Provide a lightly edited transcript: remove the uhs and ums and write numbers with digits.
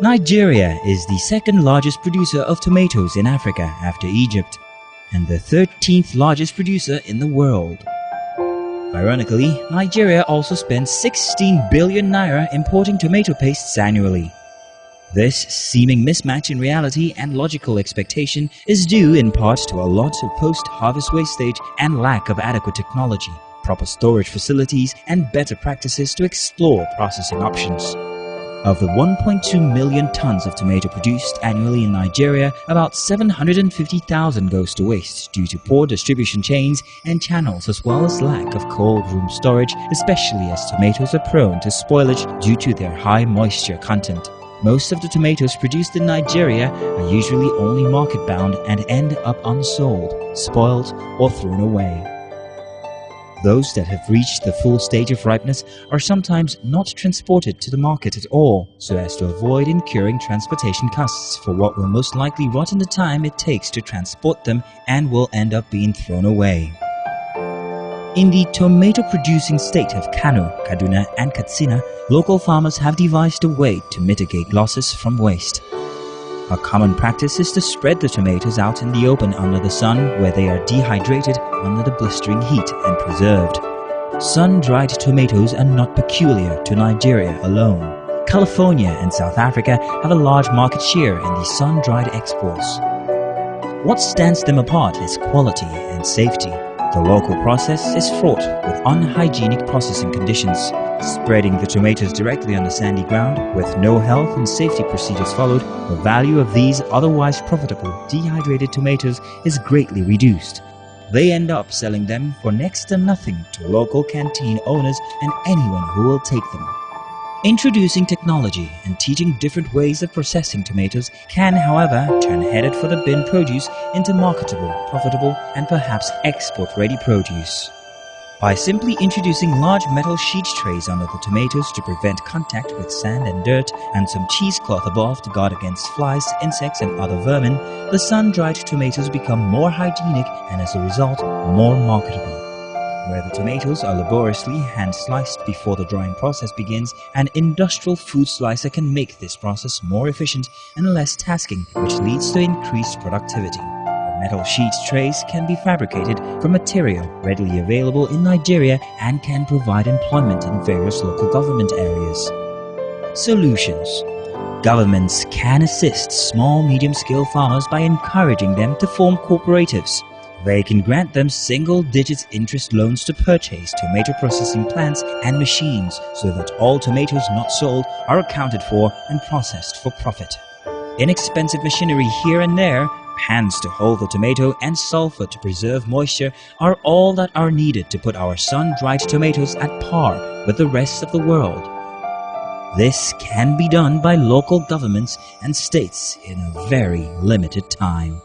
Nigeria is the second largest producer of tomatoes in Africa after Egypt, and the 13th largest producer in the world. Ironically, Nigeria also spends 16 billion naira importing tomato pastes annually. This seeming mismatch in reality and logical expectation is due in part to a lot of post-harvest wastage and lack of adequate technology, proper storage facilities, and better practices to explore processing options. Of the 1.2 million tons of tomato produced annually in Nigeria, about 750,000 goes to waste due to poor distribution chains and channels, as well as lack of cold room storage, especially as tomatoes are prone to spoilage due to their high moisture content. Most of the tomatoes produced in Nigeria are usually only market-bound and end up unsold, spoiled, or thrown away. Those that have reached the full stage of ripeness are sometimes not transported to the market at all, so as to avoid incurring transportation costs for what will most likely rot in the time it takes to transport them and will end up being thrown away. In the tomato-producing state of Kano, Kaduna, and Katsina, local farmers have devised a way to mitigate losses from waste. A common practice is to spread the tomatoes out in the open under the sun, where they are dehydrated under the blistering heat and preserved. Sun-dried tomatoes are not peculiar to Nigeria alone. California and South Africa have a large market share in the sun-dried exports. What stands them apart is quality and safety. The local process is fraught with unhygienic processing conditions. Spreading the tomatoes directly on the sandy ground, with no health and safety procedures followed, the value of these otherwise profitable dehydrated tomatoes is greatly reduced. They end up selling them for next to nothing to local canteen owners and anyone who will take them. Introducing technology and teaching different ways of processing tomatoes can, however, turn headed for the bin produce into marketable, profitable, and perhaps export-ready produce. By simply introducing large metal sheet trays under the tomatoes to prevent contact with sand and dirt, and some cheesecloth above to guard against flies, insects, and other vermin, the sun-dried tomatoes become more hygienic and, as a result, more marketable. Where the tomatoes are laboriously hand-sliced before the drying process begins, an industrial food slicer can make this process more efficient and less tasking, which leads to increased productivity. Metal sheet trays can be fabricated from material readily available in Nigeria and can provide employment in various local government areas. Solutions. Governments can assist small medium-scale farmers by encouraging them to form cooperatives. They can grant them single-digit interest loans to purchase tomato processing plants and machines so that all tomatoes not sold are accounted for and processed for profit. Inexpensive machinery here and there, pans to hold the tomato, and sulfur to preserve moisture are all that are needed to put our sun-dried tomatoes at par with the rest of the world. This can be done by local governments and states in a very limited time.